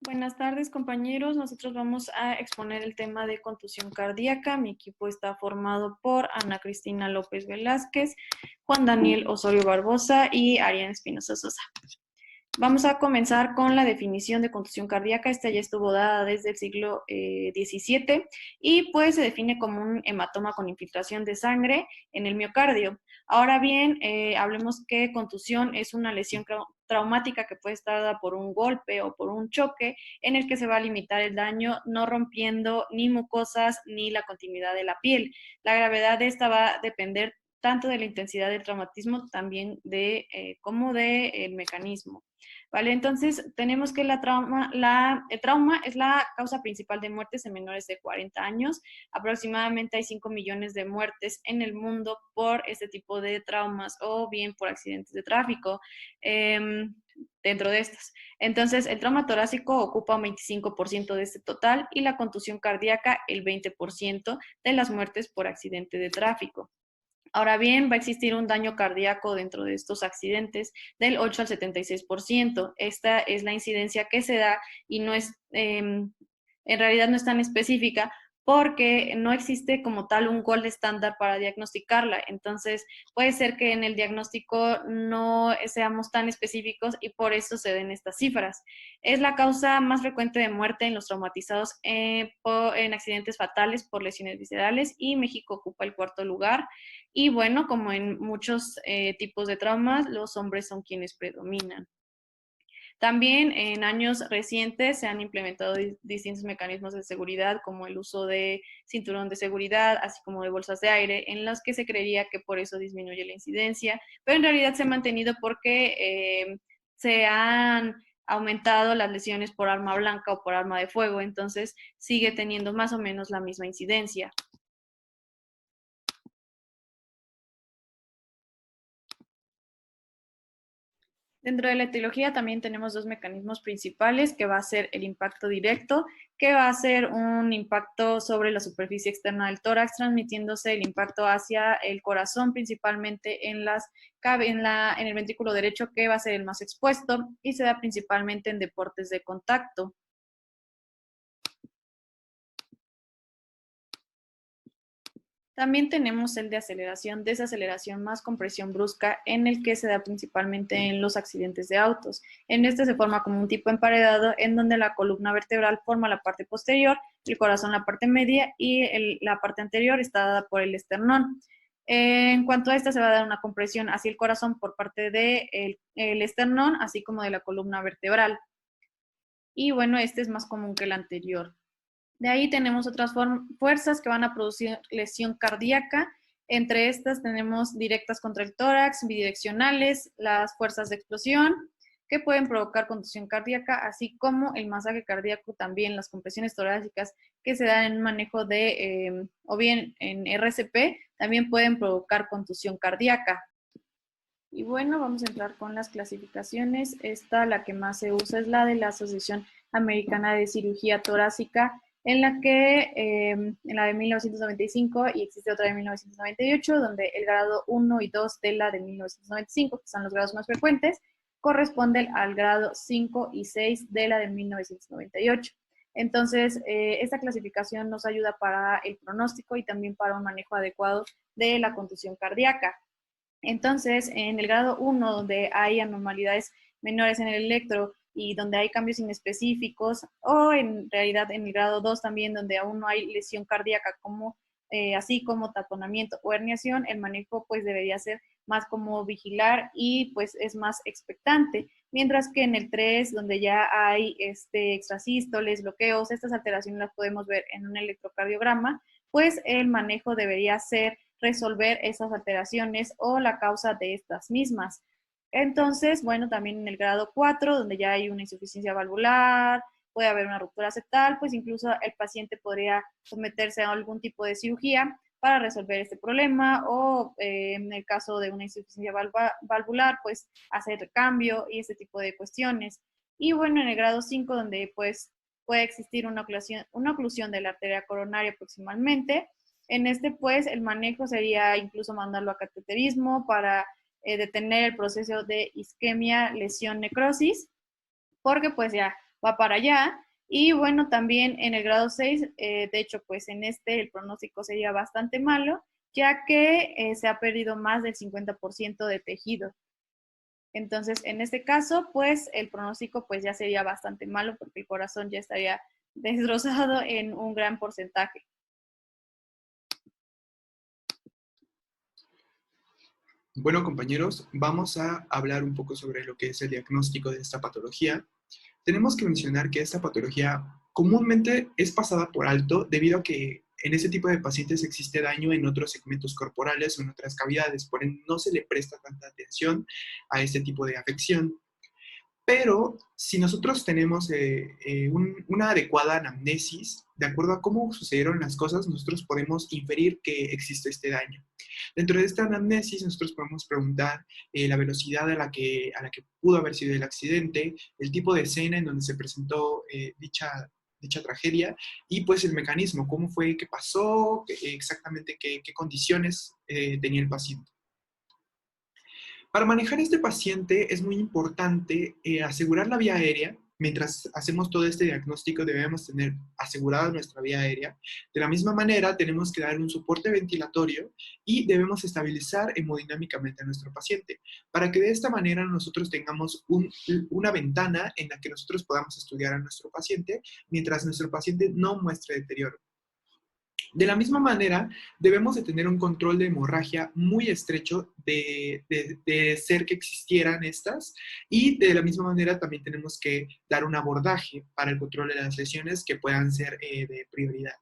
Buenas tardes, compañeros. Nosotros vamos a exponer el tema de contusión cardíaca. Mi equipo está formado por Ana Cristina López Velázquez, Juan Daniel Osorio Barbosa y Ariana Espinosa Sosa. Vamos a comenzar con la definición de contusión cardíaca. Esta ya estuvo dada desde el siglo XVII y pues se define como un hematoma con infiltración de sangre en el miocardio. Ahora bien, hablemos que contusión es una lesión traumática que puede estar dada por un golpe o por un choque en el que se va a limitar el daño no rompiendo ni mucosas ni la continuidad de la piel. La gravedad de esta va a depender tanto de la intensidad del traumatismo, también de como del mecanismo. ¿Vale? Entonces, tenemos que el trauma es la causa principal de muertes en menores de 40 años. Aproximadamente hay 5 millones de muertes en el mundo por este tipo de traumas o bien por accidentes de tráfico. Dentro de estos. Entonces, el trauma torácico ocupa un 25% de este total y la contusión cardíaca el 20% de las muertes por accidente de tráfico. Ahora bien, va a existir un daño cardíaco dentro de estos accidentes del 8 al 76%. Esta es la incidencia que se da y no es, en realidad no es tan específica porque no existe como tal un gol estándar para diagnosticarla. Entonces, puede ser que en el diagnóstico no seamos tan específicos y por eso se den estas cifras. Es la causa más frecuente de muerte en los traumatizados en accidentes fatales por lesiones viscerales y México ocupa el cuarto lugar. Y bueno, como en muchos tipos de traumas, los hombres son quienes predominan. También en años recientes se han implementado distintos mecanismos de seguridad, como el uso de cinturón de seguridad, así como de bolsas de aire, en los que se creería que por eso disminuye la incidencia, pero en realidad se ha mantenido porque se han aumentado las lesiones por arma blanca o por arma de fuego, entonces sigue teniendo más o menos la misma incidencia. Dentro de la etiología también tenemos dos mecanismos principales, que va a ser el impacto directo, que va a ser un impacto sobre la superficie externa del tórax, transmitiéndose el impacto hacia el corazón, principalmente en el ventrículo derecho, que va a ser el más expuesto, y se da principalmente en deportes de contacto. También tenemos el de aceleración, desaceleración más compresión brusca, en el que se da principalmente en los accidentes de autos. En este se forma como un tipo emparedado en donde la columna vertebral forma la parte posterior, el corazón la parte media y la parte anterior está dada por el esternón. En cuanto a esta, se va a dar una compresión hacia el corazón por parte del esternón, así como de la columna vertebral. Y bueno, este es más común que el anterior. De ahí tenemos otras fuerzas que van a producir lesión cardíaca. Entre estas tenemos directas contra el tórax, bidireccionales, las fuerzas de explosión, que pueden provocar contusión cardíaca, así como el masaje cardíaco también, las compresiones torácicas que se dan en un manejo o bien en RCP, también pueden provocar contusión cardíaca. Y bueno, vamos a entrar con las clasificaciones. Esta, la que más se usa, es la de la Asociación Americana de Cirugía Torácica, en la que, en la de 1995, y existe otra de 1998, donde el grado 1 y 2 de la de 1995, que son los grados más frecuentes, corresponden al grado 5 y 6 de la de 1998. Entonces, esta clasificación nos ayuda para el pronóstico y también para un manejo adecuado de la contusión cardíaca. Entonces, en el grado 1, donde hay anormalidades menores en el electro y donde hay cambios inespecíficos, o en realidad en el grado 2 también, donde aún no hay lesión cardíaca, así como taponamiento o herniación, el manejo pues debería ser más como vigilar y pues es más expectante. Mientras que en el 3, donde ya hay extrasístoles, bloqueos, estas alteraciones las podemos ver en un electrocardiograma, pues el manejo debería ser resolver esas alteraciones o la causa de estas mismas. Entonces, bueno, también en el grado 4, donde ya hay una insuficiencia valvular, puede haber una ruptura septal, pues incluso el paciente podría someterse a algún tipo de cirugía para resolver este problema o en el caso de una insuficiencia valvular, pues hacer cambio y este tipo de cuestiones. Y bueno, en el grado 5, donde pues puede existir una oclusión de la arteria coronaria proximalmente, en este, pues, el manejo sería incluso mandarlo a cateterismo para detener el proceso de isquemia, lesión, necrosis, porque pues ya va para allá. Y bueno, también en el grado 6, de hecho, pues en este el pronóstico sería bastante malo, ya que se ha perdido más del 50% de tejido. Entonces, en este caso, pues el pronóstico pues ya sería bastante malo porque el corazón ya estaría destrozado en un gran porcentaje. Bueno, compañeros, vamos a hablar un poco sobre lo que es el diagnóstico de esta patología. Tenemos que mencionar que esta patología comúnmente es pasada por alto debido a que en este tipo de pacientes existe daño en otros segmentos corporales o en otras cavidades, por ende no se le presta tanta atención a este tipo de afección. Pero si nosotros tenemos una adecuada anamnesis, de acuerdo a cómo sucedieron las cosas, nosotros podemos inferir que existe este daño. Dentro de esta anamnesis, nosotros podemos preguntar la velocidad a la que pudo haber sido el accidente, el tipo de escena en donde se presentó dicha tragedia y pues el mecanismo, cómo fue que pasó, exactamente qué condiciones tenía el paciente. Para manejar este paciente es muy importante asegurar la vía aérea. Mientras hacemos todo este diagnóstico debemos tener asegurada nuestra vía aérea. De la misma manera tenemos que dar un soporte ventilatorio y debemos estabilizar hemodinámicamente a nuestro paciente para que de esta manera nosotros tengamos una ventana en la que nosotros podamos estudiar a nuestro paciente mientras nuestro paciente no muestre deterioro. De la misma manera, debemos de tener un control de hemorragia muy estrecho de ser que existieran estas y de la misma manera también tenemos que dar un abordaje para el control de las lesiones que puedan ser de prioridad.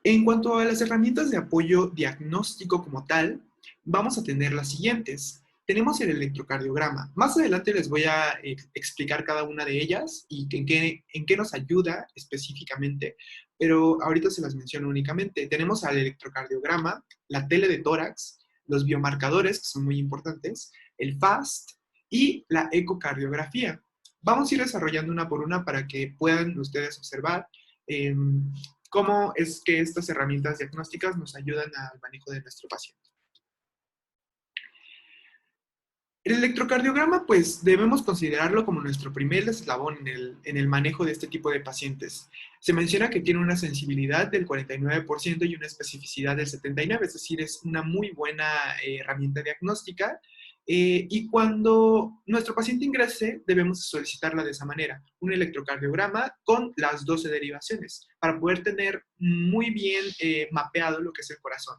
En cuanto a las herramientas de apoyo diagnóstico como tal, vamos a tener las siguientes. Tenemos el electrocardiograma. Más adelante les voy a explicar cada una de ellas y en qué nos ayuda específicamente, pero ahorita se las menciono únicamente. Tenemos al electrocardiograma, la tele de tórax, los biomarcadores, que son muy importantes, el FAST y la ecocardiografía. Vamos a ir desarrollando una por una para que puedan ustedes observar cómo es que estas herramientas diagnósticas nos ayudan al manejo de nuestro paciente. El electrocardiograma, pues debemos considerarlo como nuestro primer eslabón en el manejo de este tipo de pacientes. Se menciona que tiene una sensibilidad del 49% y una especificidad del 79%, es decir, es una muy buena herramienta diagnóstica. Y cuando nuestro paciente ingrese, debemos solicitarla de esa manera, un electrocardiograma con las 12 derivaciones, para poder tener muy bien mapeado lo que es el corazón.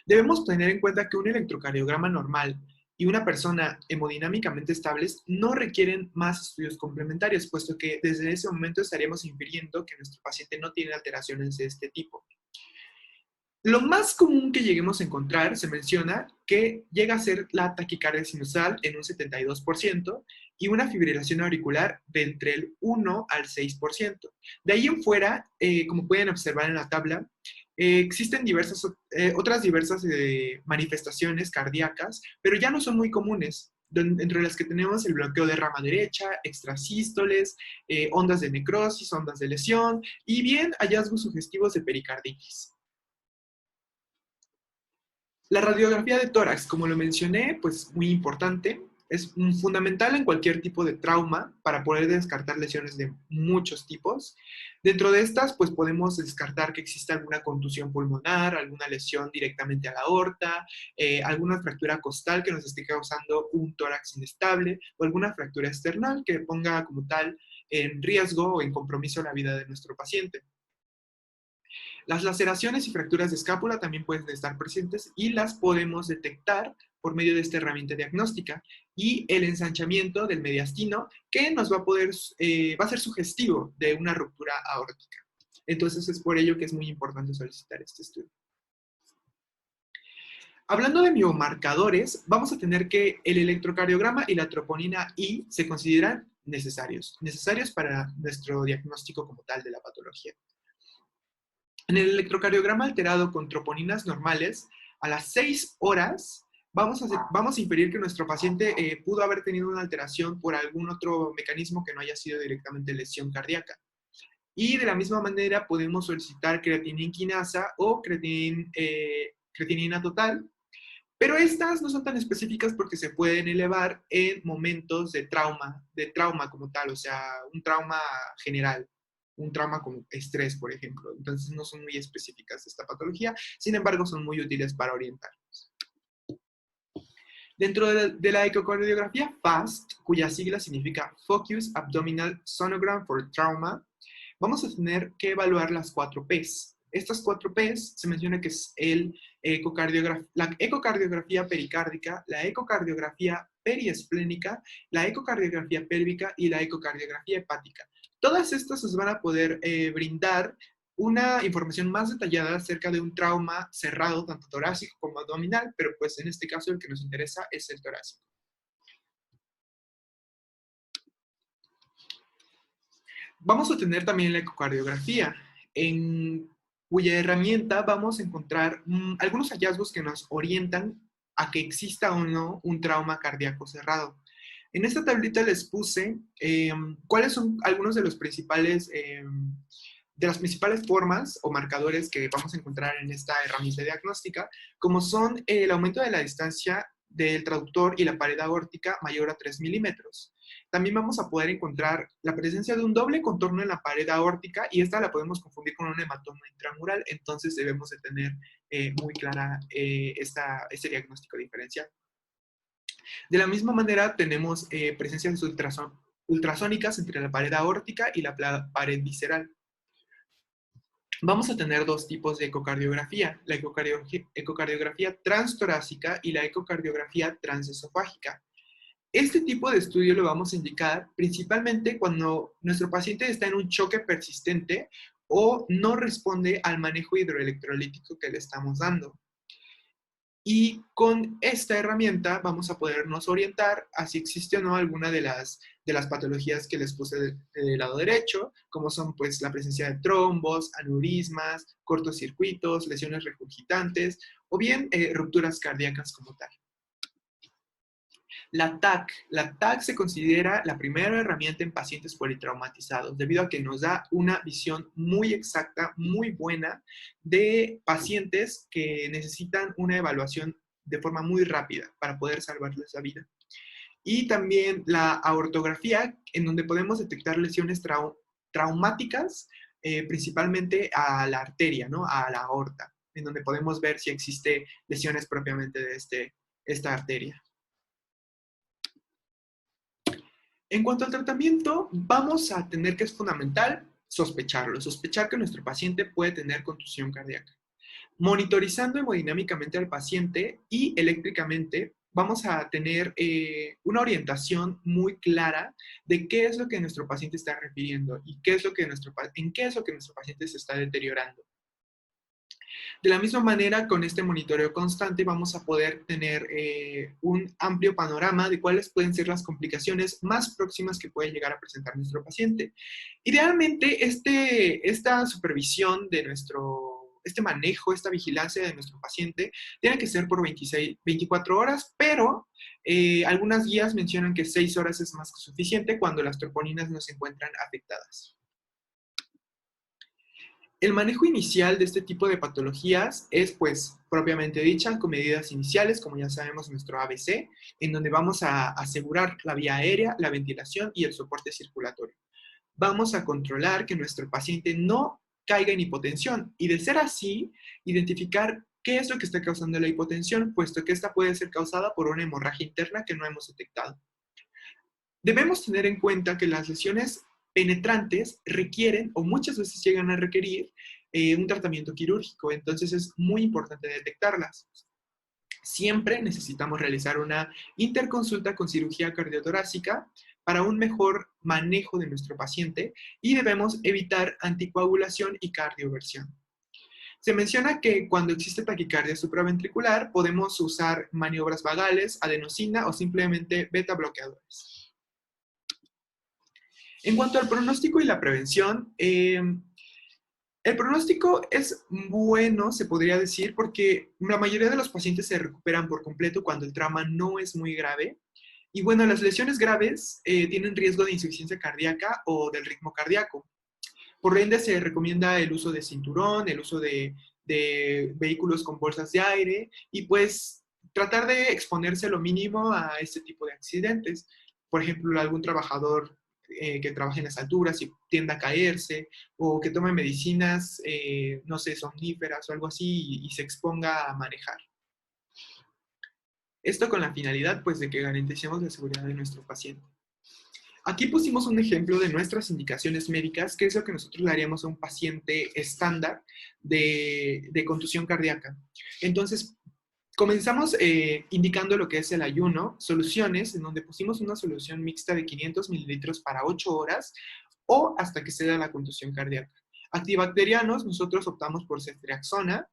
Debemos tener en cuenta que un electrocardiograma normal y una persona hemodinámicamente estables no requieren más estudios complementarios, puesto que desde ese momento estaríamos infiriendo que nuestro paciente no tiene alteraciones de este tipo. Lo más común que lleguemos a encontrar, se menciona que llega a ser la taquicardia sinusal en un 72% y una fibrilación auricular de entre el 1 al 6%. De ahí en fuera, como pueden observar en la tabla, existen otras diversas manifestaciones cardíacas, pero ya no son muy comunes, entre las que tenemos el bloqueo de rama derecha, extrasístoles, ondas de necrosis, ondas de lesión y bien hallazgos sugestivos de pericarditis. La radiografía de tórax, como lo mencioné, pues muy importante, es fundamental en cualquier tipo de trauma para poder descartar lesiones de muchos tipos. Dentro de estas, pues podemos descartar que exista alguna contusión pulmonar, alguna lesión directamente a la aorta, alguna fractura costal que nos esté causando un tórax inestable o alguna fractura external que ponga como tal en riesgo o en compromiso la vida de nuestro paciente. Las laceraciones y fracturas de escápula también pueden estar presentes y las podemos detectar por medio de esta herramienta diagnóstica y el ensanchamiento del mediastino que nos va a ser sugestivo de una ruptura aórtica. Entonces es por ello que es muy importante solicitar este estudio. Hablando de biomarcadores, vamos a tener que el electrocardiograma y la troponina I se consideran necesarios para nuestro diagnóstico como tal de la patología. En el electrocardiograma alterado con troponinas normales, a las 6 horas vamos a inferir que nuestro paciente pudo haber tenido una alteración por algún otro mecanismo que no haya sido directamente lesión cardíaca. Y de la misma manera podemos solicitar creatinina quinasa o creatinina total, Pero estas no son tan específicas porque se pueden elevar en momentos de trauma como tal, o sea, un trauma general, un trauma como estrés, por ejemplo. Entonces no son muy específicas de esta patología, sin embargo son muy útiles para orientarnos. Dentro de la ecocardiografía FAST, cuya sigla significa Focused Abdominal Sonogram for Trauma, vamos a tener que evaluar las 4 Ps. Estas 4 Ps se menciona que es la ecocardiografía pericárdica, la ecocardiografía periesplénica, la ecocardiografía pélvica y la ecocardiografía hepática. Todas estas nos van a poder brindar una información más detallada acerca de un trauma cerrado, tanto torácico como abdominal, pero pues en este caso el que nos interesa es el torácico. Vamos a tener también la ecocardiografía, en cuya herramienta vamos a encontrar algunos hallazgos que nos orientan a que exista o no un trauma cardíaco cerrado. En esta tablita les puse cuáles son algunos de los principales de las principales formas o marcadores que vamos a encontrar en esta herramienta diagnóstica, como son el aumento de la distancia del traductor y la pared aórtica mayor a 3 milímetros. También vamos a poder encontrar la presencia de un doble contorno en la pared aórtica y esta la podemos confundir con un hematoma intramural, entonces debemos de tener muy clara este diagnóstico diferencial. De la misma manera tenemos presencias ultrasónicas entre la pared aórtica y la pared visceral. Vamos a tener 2 tipos de ecocardiografía, la ecocardiografía transtorácica y la ecocardiografía transesofágica. Este tipo de estudio lo vamos a indicar principalmente cuando nuestro paciente está en un choque persistente o no responde al manejo hidroelectrolítico que le estamos dando. Y con esta herramienta vamos a podernos orientar a si existe o no alguna de las patologías que les puse del lado derecho, como son pues la presencia de trombos, aneurismas, cortocircuitos, lesiones regurgitantes o bien rupturas cardíacas como tal. La TAC se considera la primera herramienta en pacientes politraumatizados, debido a que nos da una visión muy exacta, muy buena de pacientes que necesitan una evaluación de forma muy rápida para poder salvarles la vida. Y también la aortografía, en donde podemos detectar lesiones traumáticas, principalmente a la arteria, ¿no? A la aorta, en donde podemos ver si existe lesiones propiamente de esta arteria. En cuanto al tratamiento, vamos a tener que es fundamental sospechar que nuestro paciente puede tener contusión cardíaca. Monitorizando hemodinámicamente al paciente y eléctricamente, vamos a tener una orientación muy clara de qué es lo que nuestro paciente está refiriendo y en qué es lo que nuestro paciente se está deteriorando. De la misma manera, con este monitoreo constante vamos a poder tener un amplio panorama de cuáles pueden ser las complicaciones más próximas que puede llegar a presentar nuestro paciente. Idealmente, esta supervisión de este manejo, esta vigilancia de nuestro paciente, tiene que ser por 24 horas, pero algunas guías mencionan que 6 horas es más que suficiente cuando las troponinas no se encuentran afectadas. El manejo inicial de este tipo de patologías es, pues, propiamente dicha, con medidas iniciales, como ya sabemos, nuestro ABC, en donde vamos a asegurar la vía aérea, la ventilación y el soporte circulatorio. Vamos a controlar que nuestro paciente no caiga en hipotensión y, de ser así, identificar qué es lo que está causando la hipotensión, puesto que esta puede ser causada por una hemorragia interna que no hemos detectado. Debemos tener en cuenta que las lesiones penetrantes requieren o muchas veces llegan a requerir un tratamiento quirúrgico, entonces es muy importante detectarlas. Siempre necesitamos realizar una interconsulta con cirugía cardiotorácica para un mejor manejo de nuestro paciente y debemos evitar anticoagulación y cardioversión. Se menciona que cuando existe taquicardia supraventricular podemos usar maniobras vagales, adenosina o simplemente beta bloqueadores. En cuanto al pronóstico y la prevención, el pronóstico es bueno, se podría decir, porque la mayoría de los pacientes se recuperan por completo cuando el trauma no es muy grave. Y bueno, las lesiones graves tienen riesgo de insuficiencia cardíaca o del ritmo cardíaco. Por ende, se recomienda el uso de cinturón, el uso de vehículos con bolsas de aire y pues tratar de exponerse lo mínimo a este tipo de accidentes. Por ejemplo, algún trabajador que trabaje en las alturas y tienda a caerse, o que tome medicinas, no sé, somníferas o algo así, y se exponga a manejar. Esto con la finalidad, pues, de que garanticemos la seguridad de nuestro paciente. Aquí pusimos un ejemplo de nuestras indicaciones médicas, que es lo que nosotros le haríamos a un paciente estándar de contusión cardíaca. Entonces, comenzamos indicando lo que es el ayuno, soluciones, en donde pusimos una solución mixta de 500 mililitros para 8 horas o hasta que se da la contusión cardíaca. Antibacterianos, nosotros optamos por ceftriaxona,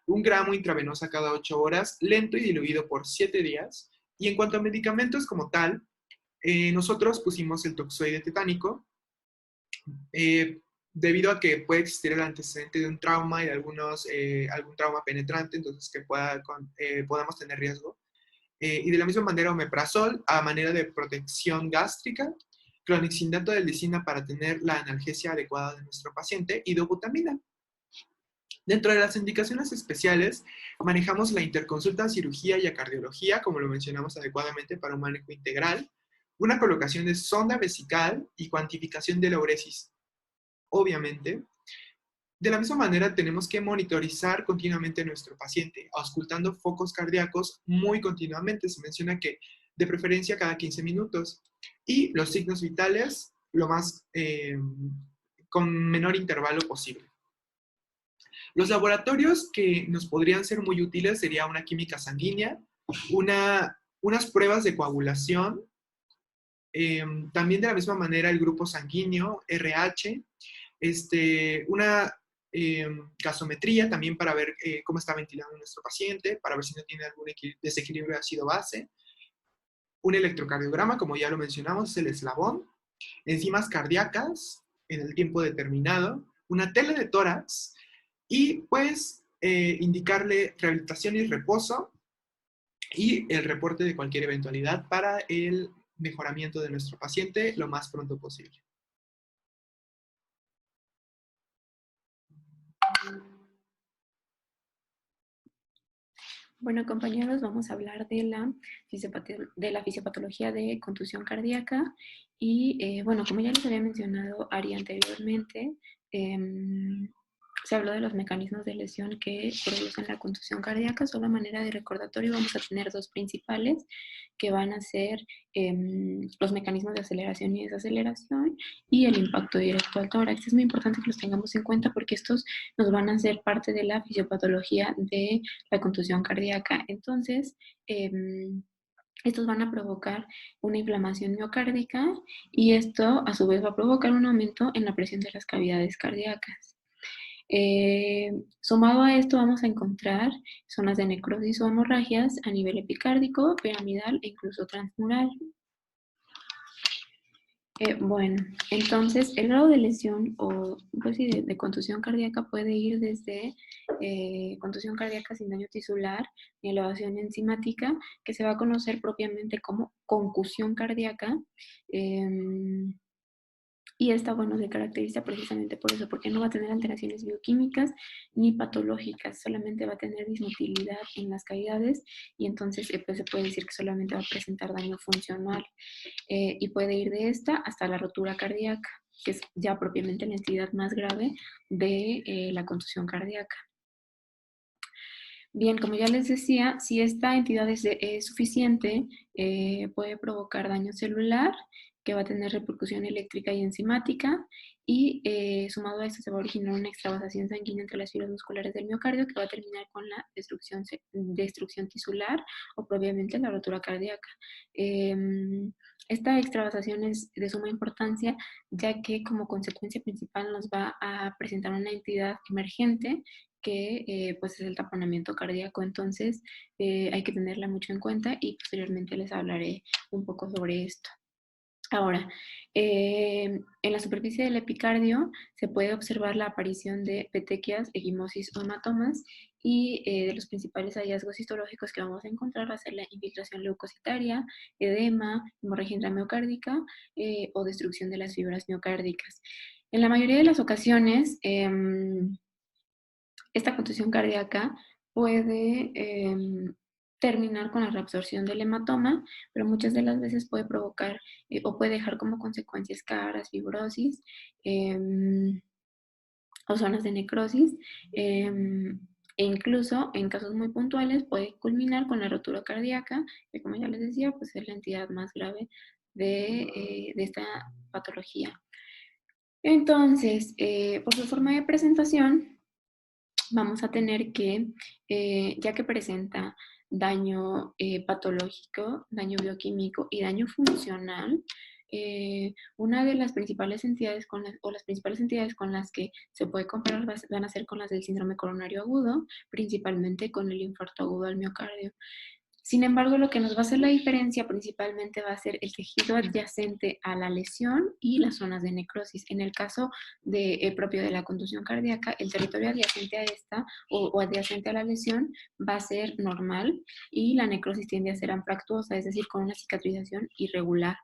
1 gramo intravenosa cada 8 horas, lento y diluido por 7 días. Y en cuanto a medicamentos como tal, nosotros pusimos el toxoide tetánico, debido a que puede existir el antecedente de un trauma y de algún trauma penetrante, entonces que podamos tener riesgo. Y de la misma manera, omeprazol a manera de protección gástrica, clonixindato de lisina para tener la analgesia adecuada de nuestro paciente y dobutamina. Dentro de las indicaciones especiales, manejamos la interconsulta a cirugía y a cardiología, como lo mencionamos adecuadamente para un manejo integral, una colocación de sonda vesical y cuantificación de la uresis. Obviamente, de la misma manera tenemos que monitorizar continuamente a nuestro paciente, auscultando focos cardíacos muy continuamente. Se menciona que de preferencia cada 15 minutos. Y los signos vitales con menor intervalo posible. Los laboratorios que nos podrían ser muy útiles sería una química sanguínea, unas pruebas de coagulación, también de la misma manera el grupo sanguíneo, RH, una gasometría también para ver cómo está ventilando nuestro paciente, para ver si no tiene algún desequilibrio de ácido-base, un electrocardiograma, como ya lo mencionamos, es el eslabón, enzimas cardíacas en el tiempo determinado, una tele de tórax y pues indicarle rehabilitación y reposo y el reporte de cualquier eventualidad para el mejoramiento de nuestro paciente lo más pronto posible. Bueno, compañeros, vamos a hablar de la fisiopatología de contusión cardíaca y, bueno, como ya les había mencionado Ari anteriormente, se habló de los mecanismos de lesión que producen la contusión cardíaca. Solo a manera de recordatorio vamos a tener dos principales, que van a ser los mecanismos de aceleración y desaceleración y el impacto directo al tórax. Es muy importante que los tengamos en cuenta porque estos nos van a ser parte de la fisiopatología de la contusión cardíaca. Entonces, estos van a provocar una inflamación miocárdica y esto a su vez va a provocar un aumento en la presión de las cavidades cardíacas. Sumado a esto vamos a encontrar zonas de necrosis o hemorragias a nivel epicárdico, piramidal e incluso transmural. Bueno, entonces el grado de lesión o pues sí, de contusión cardíaca puede ir desde contusión cardíaca sin daño tisular y elevación enzimática, que se va a conocer propiamente como concusión cardíaca. Y esta, bueno, se caracteriza precisamente por eso, porque no va a tener alteraciones bioquímicas ni patológicas, solamente va a tener dismotilidad en las cavidades y entonces pues, se puede decir que solamente va a presentar daño funcional y puede ir de esta hasta la rotura cardíaca, que es ya propiamente la entidad más grave de la contusión cardíaca. Bien, como ya les decía, si esta entidad es suficiente, puede provocar daño celular, que va a tener repercusión eléctrica y enzimática, y sumado a esto se va a originar una extravasación sanguínea entre las fibras musculares del miocardio que va a terminar con la destrucción tisular o propiamente la rotura cardíaca. Esta extravasación es de suma importancia ya que como consecuencia principal nos va a presentar una entidad emergente que pues es el taponamiento cardíaco. Entonces hay que tenerla mucho en cuenta y posteriormente les hablaré un poco sobre esto. Ahora, en la superficie del epicardio se puede observar la aparición de petequias, equimosis o hematomas y de los principales hallazgos histológicos que vamos a encontrar va a ser la infiltración leucocitaria, edema, hemorragia intramiocárdica o destrucción de las fibras miocárdicas. En la mayoría de las ocasiones, esta contusión cardíaca puede terminar con la reabsorción del hematoma, pero muchas de las veces puede provocar o puede dejar como consecuencias caras, fibrosis o zonas de necrosis, e incluso en casos muy puntuales puede culminar con la rotura cardíaca, que como ya les decía, pues es la entidad más grave de esta patología. Entonces, por su forma de presentación, vamos a tener que, ya que presenta daño patológico, daño bioquímico y daño funcional, una de las principales entidades las principales entidades con las que se puede comparar van a ser con las del síndrome coronario agudo, principalmente con el infarto agudo al miocardio. Sin embargo, lo que nos va a hacer la diferencia principalmente va a ser el tejido adyacente a la lesión y las zonas de necrosis. En el caso propio de la contusión cardíaca, el territorio adyacente a esta o adyacente a la lesión va a ser normal y la necrosis tiende a ser anfractuosa, es decir, con una cicatrización irregular.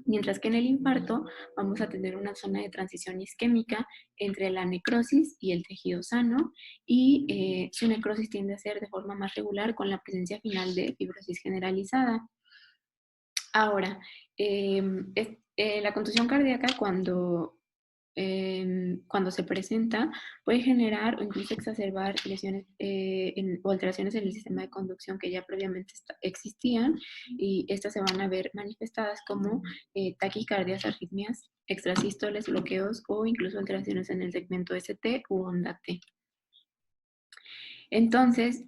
Mientras que en el infarto vamos a tener una zona de transición isquémica entre la necrosis y el tejido sano y su necrosis tiende a ser de forma más regular con la presencia final de fibrosis generalizada. Ahora, la contusión cardíaca cuando se presenta puede generar o incluso exacerbar lesiones o alteraciones en el sistema de conducción que ya previamente existían y estas se van a ver manifestadas como taquicardias, arritmias, extrasístoles, bloqueos o incluso alteraciones en el segmento ST u onda T. Entonces,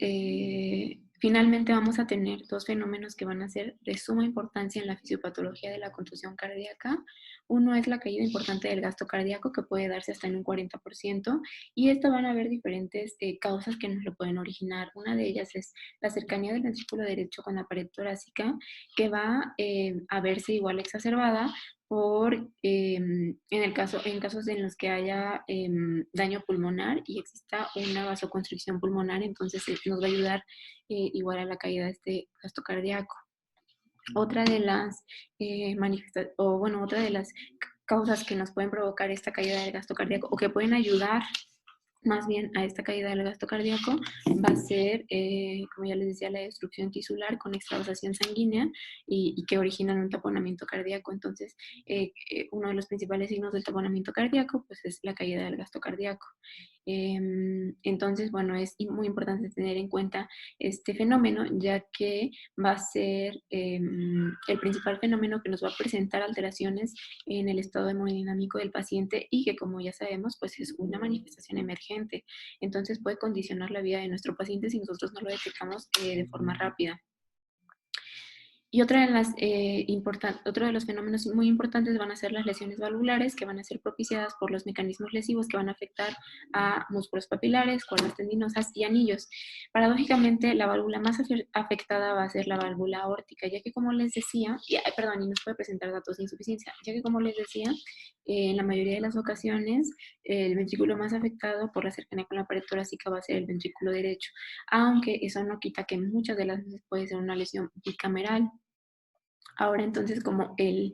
finalmente vamos a tener dos fenómenos que van a ser de suma importancia en la fisiopatología de la contusión cardíaca. Uno es la caída importante del gasto cardíaco, que puede darse hasta en un 40%, y esto van a haber diferentes causas que nos lo pueden originar. Una de ellas es la cercanía del ventrículo derecho con la pared torácica, que va a verse igual exacerbada en casos en los que haya daño pulmonar y exista una vasoconstricción pulmonar, entonces nos va a ayudar igual a la caída de este gasto cardíaco. Otra de las otra de las causas que nos pueden provocar esta caída del gasto cardíaco o que pueden ayudar más bien a esta caída del gasto cardíaco va a ser, como ya les decía, la destrucción tisular con extravasación sanguínea y que originan un taponamiento cardíaco. Entonces, uno de los principales signos del taponamiento cardíaco pues, es la caída del gasto cardíaco. Entonces, bueno, es muy importante tener en cuenta este fenómeno, ya que va a ser el principal fenómeno que nos va a presentar alteraciones en el estado hemodinámico del paciente y que, como ya sabemos, pues es una manifestación emergente. Entonces puede condicionar la vida de nuestro paciente si nosotros no lo detectamos de forma rápida. Y otro de los fenómenos muy importantes van a ser las lesiones valvulares, que van a ser propiciadas por los mecanismos lesivos que van a afectar a músculos papilares, cuerdas tendinosas y anillos. Paradójicamente, la válvula más afectada va a ser la válvula aórtica, ya que como les decía, y nos puede presentar datos de insuficiencia, ya que como les decía, en la mayoría de las ocasiones, el ventrículo más afectado por la cercanía con la pared torácica va a ser el ventrículo derecho, aunque eso no quita que muchas de las veces puede ser una lesión bicameral. Ahora entonces, como el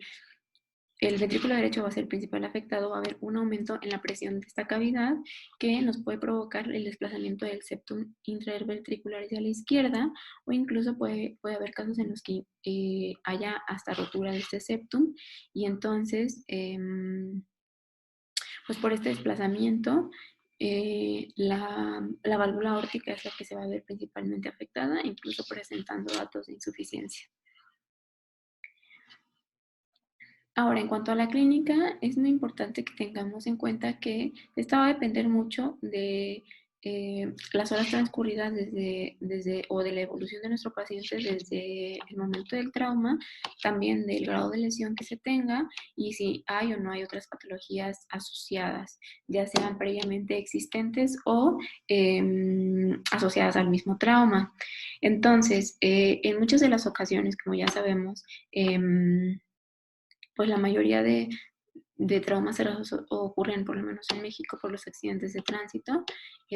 ventrículo derecho va a ser el principal afectado, va a haber un aumento en la presión de esta cavidad que nos puede provocar el desplazamiento del septum intraventricular hacia la izquierda o incluso puede haber casos en los que haya hasta rotura de este septum y entonces, pues por este desplazamiento, la válvula aórtica es la que se va a ver principalmente afectada, incluso presentando datos de insuficiencia. Ahora, en cuanto a la clínica, es muy importante que tengamos en cuenta que esta va a depender mucho de las horas transcurridas o de la evolución de nuestro paciente desde el momento del trauma, también del grado de lesión que se tenga y si hay o no hay otras patologías asociadas, ya sean previamente existentes o asociadas al mismo trauma. Entonces, en muchas de las ocasiones, como ya sabemos, pues la mayoría de traumas cerrados ocurren, por lo menos en México, por los accidentes de tránsito.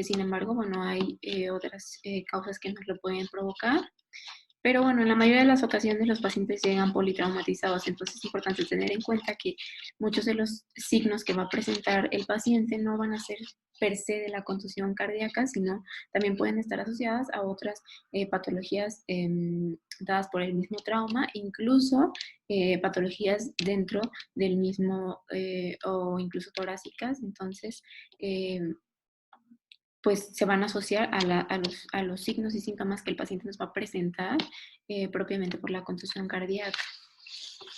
Sin embargo, bueno, hay otras causas que nos lo pueden provocar. Pero bueno, en la mayoría de las ocasiones los pacientes llegan politraumatizados, entonces es importante tener en cuenta que muchos de los signos que va a presentar el paciente no van a ser per se de la contusión cardíaca, sino también pueden estar asociadas a otras patologías dadas por el mismo trauma, incluso patologías dentro del mismo o incluso torácicas. Entonces, pues se van a asociar a los signos y síntomas que el paciente nos va a presentar propiamente por la contusión cardíaca.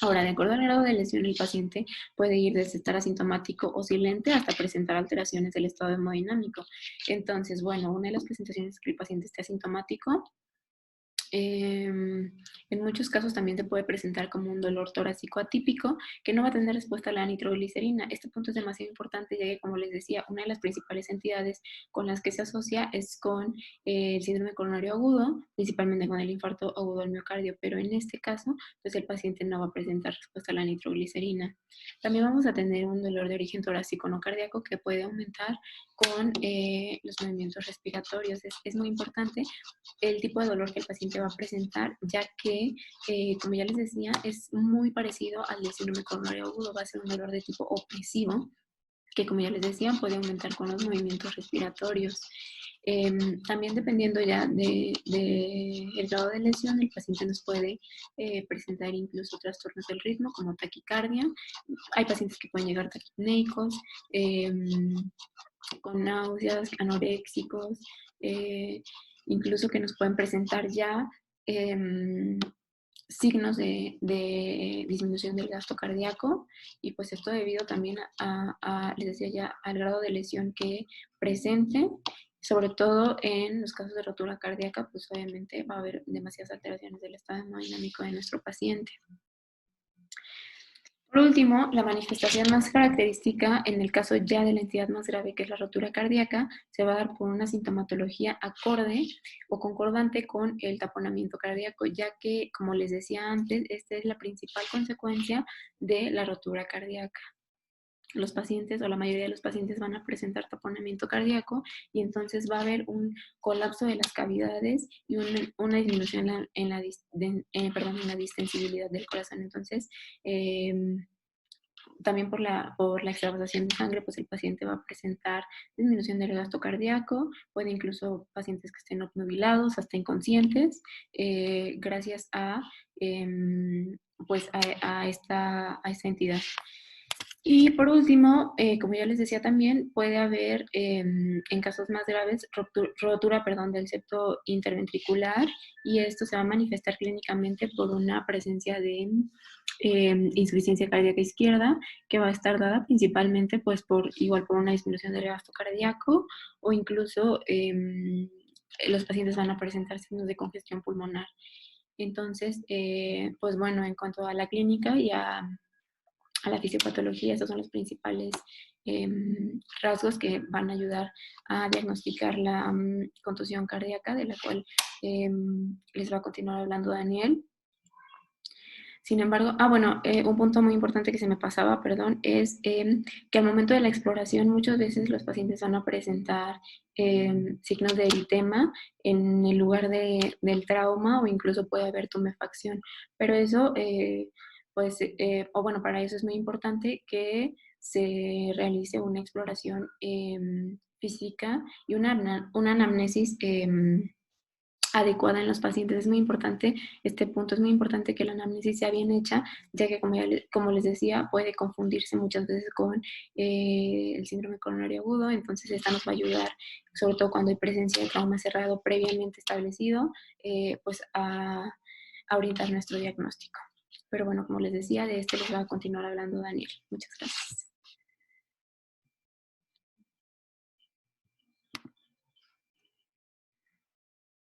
Ahora, de acuerdo al grado de lesión, el paciente puede ir desde estar asintomático o silente hasta presentar alteraciones del estado hemodinámico. Entonces, bueno, una de las presentaciones es que el paciente esté asintomático. En muchos casos también te puede presentar como un dolor torácico atípico que no va a tener respuesta a la nitroglicerina. Este punto es demasiado importante ya que, como les decía, una de las principales entidades con las que se asocia es con el síndrome coronario agudo, principalmente con el infarto agudo del miocardio, pero en este caso, pues el paciente no va a presentar respuesta a la nitroglicerina. También vamos a tener un dolor de origen torácico no cardíaco que puede aumentar con los movimientos respiratorios. Es muy importante el tipo de dolor que el paciente va a presentar, ya que, como ya les decía, es muy parecido al del síndrome coronario agudo. Va a ser un dolor de tipo opresivo, que, como ya les decía, puede aumentar con los movimientos respiratorios. También, dependiendo ya del grado de lesión, el paciente nos puede presentar incluso trastornos del ritmo como taquicardia. Hay pacientes que pueden llegar taquipnéicos, con náuseas, anoréxicos, incluso que nos pueden presentar ya signos de disminución del gasto cardíaco, y pues esto debido también les decía ya, al grado de lesión que presente, sobre todo en los casos de rotura cardíaca, pues obviamente va a haber demasiadas alteraciones del estado hemodinámico de nuestro paciente. Por último, la manifestación más característica en el caso ya de la entidad más grave, que es la rotura cardíaca, se va a dar por una sintomatología acorde o concordante con el taponamiento cardíaco, ya que, como les decía antes, esta es la principal consecuencia de la rotura cardíaca. Los pacientes, o la mayoría de los pacientes, van a presentar taponamiento cardíaco, y entonces va a haber un colapso de las cavidades y una disminución en la distensibilidad del corazón. Entonces, también por la extravasación de sangre, pues el paciente va a presentar disminución del gasto cardíaco, puede incluso pacientes que estén obnubilados, hasta inconscientes, gracias pues a esta entidad. Y por último, como ya les decía también, puede haber en casos más graves rotura del septo interventricular, y esto se va a manifestar clínicamente por una presencia de insuficiencia cardíaca izquierda, que va a estar dada principalmente pues por una disminución del gasto cardíaco, o incluso los pacientes van a presentar signos de congestión pulmonar. Entonces, pues bueno, en cuanto a la clínica y a la fisiopatología, estos son los principales rasgos que van a ayudar a diagnosticar la contusión cardíaca, de la cual les va a continuar hablando Daniel. Sin embargo, un punto muy importante que se me pasaba, perdón, es que al momento de la exploración muchas veces los pacientes van a presentar signos de eritema en el lugar del trauma, o incluso puede haber tumefacción. Pero eso, para eso es muy importante que se realice una exploración física y una anamnesis adecuada en los pacientes. Es muy importante este punto, es muy importante que la anamnesis sea bien hecha, ya que, como les decía, puede confundirse muchas veces con el síndrome coronario agudo. Entonces esta nos va a ayudar, sobre todo cuando hay presencia de trauma cerrado previamente establecido, pues a orientar nuestro diagnóstico. Pero bueno, como les decía, de este les va a continuar hablando Daniel. Muchas gracias.